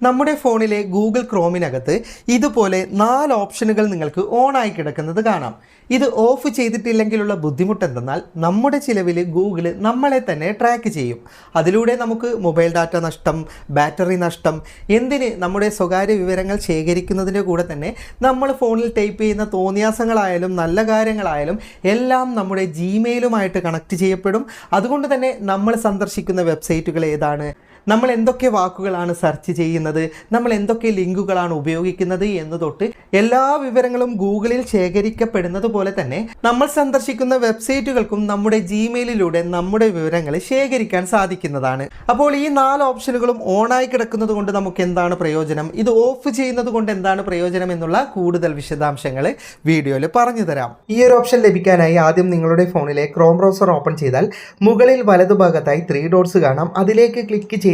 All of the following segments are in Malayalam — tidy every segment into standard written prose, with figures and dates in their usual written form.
നമ്മുടെ ഫോണിലെ ഗൂഗിൾ ക്രോമിനകത്ത് ഇതുപോലെ 4 ഓപ്ഷനുകൾ നിങ്ങൾക്ക് ഓണായി കിടക്കുന്നത് കാണാം. ഇത് ഓഫ് ചെയ്തിട്ടില്ലെങ്കിലുള്ള ബുദ്ധിമുട്ട് എന്തെന്നാൽ നമ്മുടെ ചിലവിൽ ഗൂഗിൾ നമ്മളെ തന്നെ ട്രാക്ക് ചെയ്യും. അതിലൂടെ നമുക്ക് മൊബൈൽ ഡാറ്റ നഷ്ടം, ബാറ്ററി നഷ്ടം, എന്തിന് നമ്മുടെ സ്വകാര്യ വിവരങ്ങൾ ശേഖരിക്കുന്നതിൻ്റെ കൂടെ തന്നെ നമ്മൾ ഫോണിൽ ടൈപ്പ് ചെയ്യുന്ന തോന്നിയാസങ്ങളായാലും നല്ല കാര്യങ്ങളായാലും എല്ലാം നമ്മുടെ ജിമെയിലുമായിട്ട് കണക്ട് ചെയ്യപ്പെടും. അതുകൊണ്ട് തന്നെ നമ്മൾ സന്ദർശിക്കുന്ന വെബ്സൈറ്റുകൾ ഏതാണ്, നമ്മൾ എന്തൊക്കെ വാക്കുകളാണ് സെർച്ച് ചെയ്യുന്നത്, നമ്മൾ എന്തൊക്കെ ലിങ്കുകളാണ് ഉപയോഗിക്കുന്നത് എന്ന് തൊട്ട് എല്ലാ വിവരങ്ങളും ഗൂഗിളിൽ ശേഖരിക്കപ്പെടുന്നത് പോലെ തന്നെ നമ്മൾ സന്ദർശിക്കുന്ന വെബ്സൈറ്റുകൾക്കും നമ്മുടെ ജിമെയിലിലൂടെ നമ്മുടെ വിവരങ്ങൾ ശേഖരിക്കാൻ സാധിക്കുന്നതാണ്. അപ്പോൾ ഈ 4 ഓപ്ഷനുകളും ഓണായി കിടക്കുന്നത് കൊണ്ട് നമുക്ക് എന്താണ് പ്രയോജനം, ഇത് ഓഫ് ചെയ്യുന്നത് കൊണ്ട് എന്താണ് പ്രയോജനം എന്നുള്ള കൂടുതൽ വിശദാംശങ്ങൾ വീഡിയോയിൽ പറഞ്ഞു തരാം. ഈ ഒരു ഓപ്ഷൻ ലഭിക്കാനായി ആദ്യം നിങ്ങളുടെ ഫോണിലെ ക്രോം ബ്രൗസർ ഓപ്പൺ ചെയ്താൽ മുകളിൽ വലതുഭാഗത്തായി 3 ഡോട്ട്സ് കാണാം. അതിലേക്ക് ക്ലിക്ക് ചെയ്ത്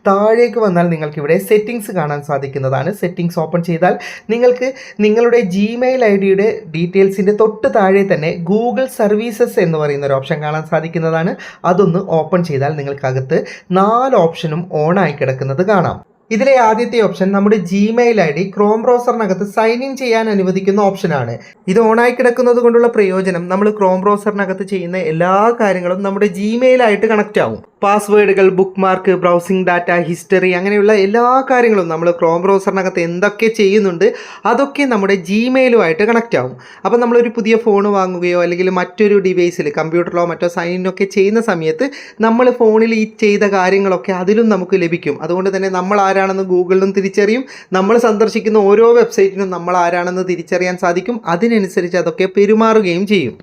താഴേക്ക് വന്നാൽ നിങ്ങൾക്ക് ഇവിടെ സെറ്റിംഗ്സ് കാണാൻ സാധിക്കുന്നതാണ്. സെറ്റിംഗ്സ് ഓപ്പൺ ചെയ്താൽ നിങ്ങൾക്ക് നിങ്ങളുടെ ജിമെയിൽ ഐഡിയുടെ ഡീറ്റെയിൽസിൻ്റെ തൊട്ട് താഴെ തന്നെ ഗൂഗിൾ സർവീസസ് എന്ന് പറയുന്ന ഒരു ഓപ്ഷൻ കാണാൻ സാധിക്കുന്നതാണ്. അതൊന്ന് ഓപ്പൺ ചെയ്താൽ നിങ്ങൾക്കകത്ത് 4 ഓപ്ഷനും ഓണായി കിടക്കുന്നത് കാണാം. ഇതിലെ ആദ്യത്തെ ഓപ്ഷൻ നമ്മുടെ ജിമെയിൽ ഐ ഡി ക്രോം ബ്രൗസറിനകത്ത് സൈൻ ഇൻ ചെയ്യാൻ അനുവദിക്കുന്ന ഓപ്ഷനാണ്. ഇത് ഓണായി കിടക്കുന്നത് കൊണ്ടുള്ള പ്രയോജനം നമ്മൾ ക്രോം ബ്രൗസറിനകത്ത് ചെയ്യുന്ന എല്ലാ കാര്യങ്ങളും നമ്മുടെ ജിമെയിലായിട്ട് കണക്റ്റ് ആവും. പാസ്വേഡുകൾ, bookmark, browsing data, history, അങ്ങനെയുള്ള എല്ലാ കാര്യങ്ങളും നമ്മൾ ക്രോം ബ്രൗസറിനകത്ത് എന്തൊക്കെ ചെയ്യുന്നുണ്ട് അതൊക്കെ നമ്മുടെ ജിമെയിലുമായിട്ട് കണക്റ്റ് ആവും. അപ്പോൾ നമ്മളൊരു പുതിയ ഫോൺ വാങ്ങുകയോ അല്ലെങ്കിൽ മറ്റൊരു ഡിവൈസിൽ കമ്പ്യൂട്ടറിലോ മറ്റോ സൈൻ ഇന്നൊക്കെ ചെയ്യുന്ന സമയത്ത് നമ്മൾ ഫോണിൽ ഈ ചെയ്ത കാര്യങ്ങളൊക്കെ അതിലും നമുക്ക് ലഭിക്കും. അതുകൊണ്ട് തന്നെ നമ്മൾ ആരാണെന്ന് ഗൂഗിളിലും തിരിച്ചറിയും, നമ്മൾ സന്ദർശിക്കുന്ന ഓരോ വെബ്സൈറ്റിനും നമ്മൾ ആരാണെന്ന് തിരിച്ചറിയാൻ സാധിക്കും. അതിനനുസരിച്ച് അതൊക്കെ പെരുമാറുകയും ചെയ്യും.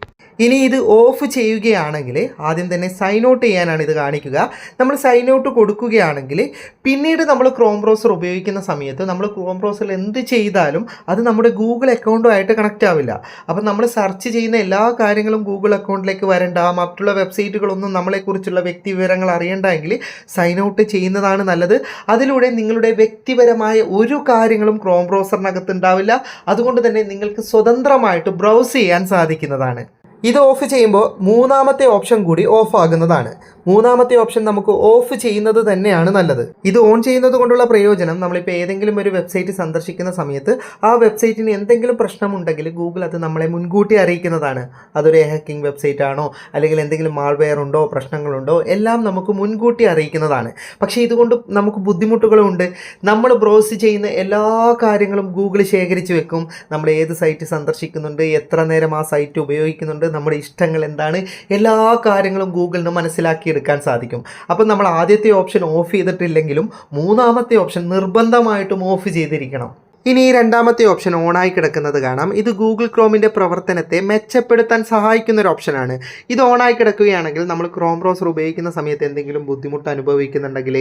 ഇനി ഇത് ഓഫ് ചെയ്യുകയാണെങ്കിൽ ആദ്യം തന്നെ സൈൻ ഔട്ട് ചെയ്യാനാണ് ഇത് കാണിക്കുക. നമ്മൾ സൈൻ ഔട്ട് കൊടുക്കുകയാണെങ്കിൽ പിന്നീട് നമ്മൾ ക്രോം ബ്രൗസർ ഉപയോഗിക്കുന്ന സമയത്ത് നമ്മൾ ക്രോം ബ്രൗസറിൽ എന്ത് ചെയ്താലും അത് നമ്മുടെ ഗൂഗിൾ അക്കൗണ്ടുമായിട്ട് കണക്റ്റ് ആവില്ല. അപ്പം നമ്മൾ സെർച്ച് ചെയ്യുന്ന എല്ലാ കാര്യങ്ങളും ഗൂഗിൾ അക്കൗണ്ടിലേക്ക് വരണ്ട, മറ്റുള്ള വെബ്സൈറ്റുകളൊന്നും നമ്മളെക്കുറിച്ചുള്ള വ്യക്തി വിവരങ്ങൾ അറിയണ്ടെങ്കിൽ സൈൻ ഔട്ട് ചെയ്യുന്നതാണ് നല്ലത്. അതിലൂടെ നിങ്ങളുടെ വ്യക്തിപരമായ ഒരു കാര്യങ്ങളും ക്രോം ബ്രൗസറിനകത്ത് ഉണ്ടാവില്ല. അതുകൊണ്ട് തന്നെ നിങ്ങൾക്ക് സ്വതന്ത്രമായിട്ട് ബ്രൗസ് ചെയ്യാൻ സാധിക്കുന്നതാണ്. ഇത് ഓഫ് ചെയ്യുമ്പോൾ മൂന്നാമത്തെ ഓപ്ഷൻ കൂടി ഓഫ് ആകുന്നതാണ്. മൂന്നാമത്തെ ഓപ്ഷൻ നമുക്ക് ഓഫ് ചെയ്യുന്നത് തന്നെയാണ് നല്ലത്. ഇത് ഓൺ ചെയ്യുന്നത് കൊണ്ടുള്ള പ്രയോജനം നമ്മളിപ്പോൾ ഏതെങ്കിലും ഒരു വെബ്സൈറ്റ് സന്ദർശിക്കുന്ന സമയത്ത് ആ വെബ്സൈറ്റിന് എന്തെങ്കിലും പ്രശ്നമുണ്ടെങ്കിൽ ഗൂഗിൾ അത് നമ്മളെ മുൻകൂട്ടി അറിയിക്കുന്നതാണ്. അതൊരു ഹാക്കിംഗ് വെബ്സൈറ്റ് ആണോ അല്ലെങ്കിൽ എന്തെങ്കിലും മാൾവെയർ ഉണ്ടോ, പ്രശ്നങ്ങളുണ്ടോ, എല്ലാം നമുക്ക് മുൻകൂട്ടി അറിയിക്കുന്നതാണ്. പക്ഷേ ഇതുകൊണ്ട് നമുക്ക് ബുദ്ധിമുട്ടുകളുണ്ട്. നമ്മൾ ബ്രൗസ് ചെയ്യുന്ന എല്ലാ കാര്യങ്ങളും ഗൂഗിൾ ശേഖരിച്ച് വെക്കും. നമ്മൾ ഏത് സൈറ്റ് സന്ദർശിക്കുന്നുണ്ട്, എത്ര നേരം ആ സൈറ്റ് ഉപയോഗിക്കുന്നുണ്ട്, നമ്മുടെ ഇഷ്ടങ്ങൾ എന്താണ്, എല്ലാ കാര്യങ്ങളും ഗൂഗിളിന് മനസ്സിലാക്കിയെടുക്കാൻ സാധിക്കും. അപ്പം നമ്മൾ ആദ്യത്തെ ഓപ്ഷൻ ഓഫ് ചെയ്തിട്ടില്ലെങ്കിലും മൂന്നാമത്തെ ഓപ്ഷൻ നിർബന്ധമായിട്ടും ഓഫ് ചെയ്തിരിക്കണം. ഇനി രണ്ടാമത്തെ ഓപ്ഷൻ ഓണായി കിടക്കുന്നത് കാണാം. ഇത് ഗൂഗിൾ ക്രോമിൻ്റെ പ്രവർത്തനത്തെ മെച്ചപ്പെടുത്താൻ സഹായിക്കുന്ന ഒരു ഓപ്ഷനാണ്. ഇത് ഓണായി കിടക്കുകയാണെങ്കിൽ നമ്മൾ ക്രോം ബ്രൗസർ ഉപയോഗിക്കുന്ന സമയത്ത് എന്തെങ്കിലും ബുദ്ധിമുട്ട് അനുഭവിക്കുന്നുണ്ടെങ്കിൽ,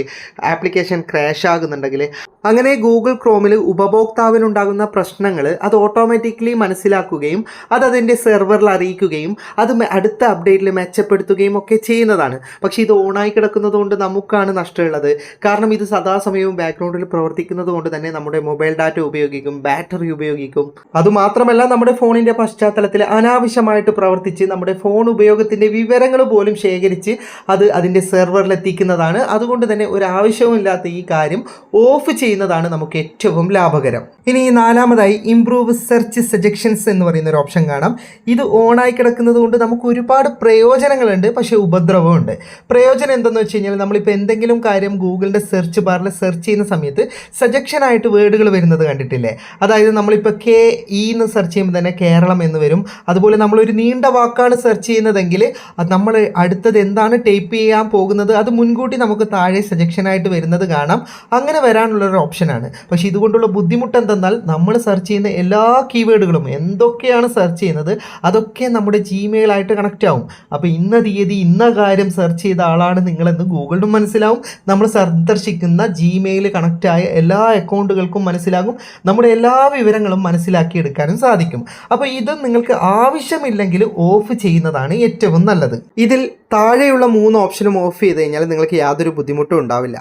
ആപ്ലിക്കേഷൻ ക്രാഷ് ആകുന്നുണ്ടെങ്കിൽ, അങ്ങനെ ഗൂഗിൾ ക്രോമിൽ ഉപഭോക്താവിനുണ്ടാകുന്ന പ്രശ്നങ്ങൾ അത് ഓട്ടോമാറ്റിക്കലി മനസ്സിലാക്കുകയും അതിൻ്റെ സെർവറിൽ അറിയിക്കുകയും അത് അടുത്ത അപ്ഡേറ്റിൽ മെച്ചപ്പെടുത്തുകയും ഒക്കെ ചെയ്യുന്നതാണ്. പക്ഷേ ഇത് ഓണായി കിടക്കുന്നത് കൊണ്ട് നമുക്കാണ് നഷ്ടമുള്ളത്. കാരണം ഇത് സദാസമയവും ബാക്ക്ഗ്രൗണ്ടിൽ പ്രവർത്തിക്കുന്നത് കൊണ്ട് തന്നെ നമ്മുടെ മൊബൈൽ ഡാറ്റ ഉപയോഗിക്കും, ബാറ്ററി ഉപയോഗിക്കും. അതുമാത്രമല്ല നമ്മുടെ ഫോണിൻ്റെ പശ്ചാത്തലത്തിൽ അനാവശ്യമായിട്ട് പ്രവർത്തിച്ച് നമ്മുടെ ഫോൺ ഉപയോഗത്തിൻ്റെ വിവരങ്ങൾ പോലും ശേഖരിച്ച് അത് അതിൻ്റെ സെർവറിൽ എത്തിക്കുന്നതാണ്. അതുകൊണ്ട് തന്നെ ഒരു ആവശ്യവുമില്ലാത്ത ഈ കാര്യം ഓഫ് ചെയ്യുന്നതാണ് നമുക്ക് ഏറ്റവും ലാഭകരം. ഇനി നാലാമതായി ഇംപ്രൂവ് സെർച്ച് സജഷൻസ് എന്ന് പറയുന്ന ഒരു ഓപ്ഷൻ കാണാം. ഇത് ഓണായി കിടക്കുന്നത് കൊണ്ട് നമുക്ക് ഒരുപാട് പ്രയോജനങ്ങളുണ്ട്, പക്ഷേ ഉപദ്രവമുണ്ട്. പ്രയോജനം എന്തെന്ന് വെച്ച് കഴിഞ്ഞാൽ നമ്മളിപ്പോൾ എന്തെങ്കിലും കാര്യം ഗൂഗിളിൻ്റെ സെർച്ച് ബാറിൽ സെർച്ച് ചെയ്യുന്ന സമയത്ത് സജഷനായിട്ട് വേർഡുകൾ വരുന്നത് കണ്ടിട്ടില്ലേ? അതായത് നമ്മളിപ്പോൾ KE എന്ന് സെർച്ച് ചെയ്യുമ്പോൾ തന്നെ കേരളം എന്ന് വരും. അതുപോലെ നമ്മളൊരു നീണ്ട വാക്കാണ് സെർച്ച് ചെയ്യുന്നതെങ്കിൽ അത് നമ്മൾ അടുത്തത് എന്താണ് ടൈപ്പ് ചെയ്യാൻ പോകുന്നത് അത് മുൻകൂട്ടി നമുക്ക് താഴെ സജഷനായിട്ട് വരുന്നത് കാണാം. അങ്ങനെ വരാനുള്ളൊരു ഓപ്ഷനാണ്. പക്ഷേ ഇതുകൊണ്ടുള്ള ബുദ്ധിമുട്ട് എന്തെന്നാൽ നമ്മൾ സെർച്ച് ചെയ്യുന്ന എല്ലാ കീവേഡുകളും എന്തൊക്കെയാണ് സെർച്ച് ചെയ്യുന്നത് അതൊക്കെ നമ്മുടെ ജിമെയിലായിട്ട് കണക്റ്റ് ആവും. അപ്പോൾ ഇന്ന തീയതി ഇന്ന കാര്യം സെർച്ച് ചെയ്ത ആളാണ് നിങ്ങളെന്ന് ഗൂഗിളിനും മനസ്സിലാവും, നമ്മൾ സന്ദർശിക്കുന്ന ജിമെയിൽ കണക്റ്റായ എല്ലാ അക്കൗണ്ടുകൾക്കും മനസ്സിലാകും. നമ്മുടെ എല്ലാ വിവരങ്ങളും മനസ്സിലാക്കിയെടുക്കാനും സാധിക്കും. അപ്പോൾ ഇത് നിങ്ങൾക്ക് ആവശ്യമില്ലെങ്കിൽ ഓഫ് ചെയ്യുന്നതാണ് ഏറ്റവും നല്ലത്. ഇതിൽ താഴെയുള്ള 3 ഓപ്ഷനും ഓഫ് ചെയ്ത് കഴിഞ്ഞാൽ നിങ്ങൾക്ക് യാതൊരു ബുദ്ധിമുട്ടും ഉണ്ടാവില്ല.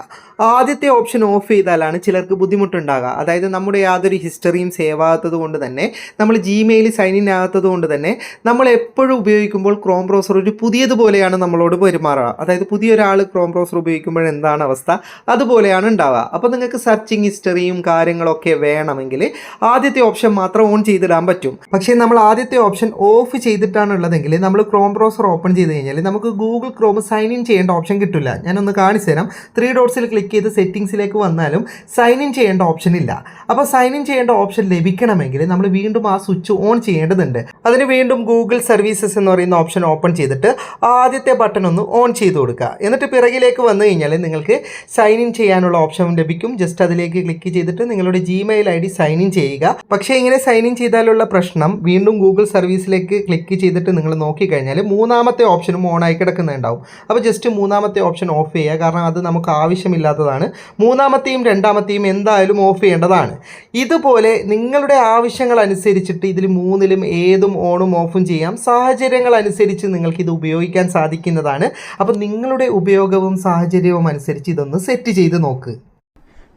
ആദ്യത്തെ ഓപ്ഷൻ ഓഫ് ചെയ്താലാണ് ചിലർക്ക് ബുദ്ധിമുട്ടുണ്ടാകുക. അതായത് നമ്മുടെ യാതൊരു ഹിസ്റ്ററിയും സേവ് ആകാത്തത് കൊണ്ട് തന്നെ, നമ്മൾ ജിമെയിൽ സൈൻ ഇൻ ആകാത്തത് കൊണ്ട് തന്നെ നമ്മൾ എപ്പോഴും ഉപയോഗിക്കുമ്പോൾ ക്രോം ബ്രൗസർ ഒരു പുതിയതുപോലെയാണ് നമ്മളോട് പെരുമാറുക. അതായത് പുതിയൊരാൾ ക്രോം ബ്രൗസർ ഉപയോഗിക്കുമ്പോൾ എന്താണ് അവസ്ഥ, അതുപോലെയാണ് ഉണ്ടാവുക. അപ്പോൾ നിങ്ങൾക്ക് സെർച്ചിങ് ഹിസ്റ്ററിയും കാര്യങ്ങളൊക്കെ വേണമെങ്കിൽ ആദ്യത്തെ ഓപ്ഷൻ മാത്രം ഓൺ ചെയ്തിടാൻ പറ്റും. പക്ഷേ നമ്മൾ ആദ്യത്തെ ഓപ്ഷൻ ഓഫ് ചെയ്തിട്ടാണുള്ളതെങ്കിൽ നമ്മൾ ക്രോം ബ്രൗസർ ഓപ്പൺ ചെയ്ത് കഴിഞ്ഞാൽ നമുക്ക് ഗൂഗിൾ ക്രോം സൈൻ ഇൻ ചെയ്യേണ്ട ഓപ്ഷൻ കിട്ടില്ല. ഞാനൊന്ന് കാണിച്ചു തരാം. 3 ഡോട്ട്സിൽ ക്ലിക്ക് ചെയ്ത് സെറ്റിംഗ്സിലേക്ക് വന്നാലും സൈൻ ഇൻ ചെയ്യേണ്ട ഓപ്ഷൻ ഇല്ല. അപ്പോൾ സൈൻ ഇൻ ചെയ്യേണ്ട ഓപ്ഷൻ ലഭിക്കണമെങ്കിൽ നമ്മൾ വീണ്ടും ആ സ്വിച്ച് ഓൺ ചെയ്യേണ്ടതുണ്ട്. അതിന് വീണ്ടും ഗൂഗിൾ സർവീസസ് എന്ന് പറയുന്ന ഓപ്ഷൻ ഓപ്പൺ ചെയ്തിട്ട് ആദ്യത്തെ ബട്ടൺ ഒന്ന് ഓൺ ചെയ്ത് കൊടുക്കുക. എന്നിട്ട് പിറകിലേക്ക് വന്നു കഴിഞ്ഞാൽ നിങ്ങൾക്ക് സൈൻ ഇൻ ചെയ്യാനുള്ള ഓപ്ഷൻ ലഭിക്കും. ജസ്റ്റ് അതിലേക്ക് ക്ലിക്ക് ചെയ്തിട്ട് നിങ്ങളുടെ ജിമെയിൽ ID സൈൻ ഇൻ ചെയ്യുക. പക്ഷേ ഇങ്ങനെ സൈൻ ഇൻ ചെയ്താലുള്ള പ്രശ്നം, വീണ്ടും ഗൂഗിൾ സർവീസിലേക്ക് ക്ലിക്ക് ചെയ്തിട്ട് നിങ്ങൾ നോക്കിക്കഴിഞ്ഞാൽ 3ാമത്തെ ഓപ്ഷനും ഓൺ ആയി കിടക്കുന്നുണ്ടാവും. അപ്പോൾ ജസ്റ്റ് 3ാമത്തെ ഓപ്ഷൻ ഓഫ് ചെയ്യുക. കാരണം അത് നമുക്ക് ആവശ്യമില്ലാത്തതാണ്. 3ാമത്തെയും 2ാമത്തെയും എന്തായാലും ഓഫ് ചെയ്യേണ്ടതാണ്. ഇതുപോലെ നിങ്ങളുടെ ആവശ്യങ്ങൾ അനുസരിച്ചിട്ട് ഇതിൽ 3ലും ഏതും ഓണും ഓഫും ചെയ്യാം. സാഹചര്യങ്ങൾ അനുസരിച്ച് നിങ്ങൾക്ക് ഇത് ഉപയോഗിക്കാൻ സാധിക്കുന്നതാണ്. അപ്പോൾ നിങ്ങളുടെ ഉപയോഗവും സാഹചര്യവും അനുസരിച്ച് ഇതൊന്ന് സെറ്റ് ചെയ്ത് നോക്ക്.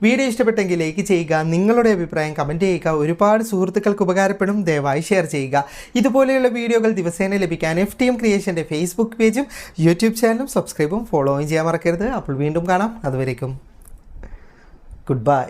വീഡിയോ ഇഷ്ടപ്പെട്ടെങ്കിൽ ലൈക്ക് ചെയ്യുക, നിങ്ങളുടെ അഭിപ്രായം കമൻറ്റ് ചെയ്യുക. ഒരുപാട് സുഹൃത്തുക്കൾക്ക് ഉപകാരപ്പെടും. ദയവായി ഷെയർ ചെയ്യുക. ഇതുപോലെയുള്ള വീഡിയോകൾ ദിവസേന ലഭിക്കാൻ FTM ക്രിയേഷൻ്റെ ഫേസ്ബുക്ക് പേജും യൂട്യൂബ് ചാനലും സബ്സ്ക്രൈബും ഫോളോയും ചെയ്യാൻ മറക്കരുത്. അപ്പോൾ വീണ്ടും കാണാം. അതുവരേക്കും ഗുഡ് ബൈ.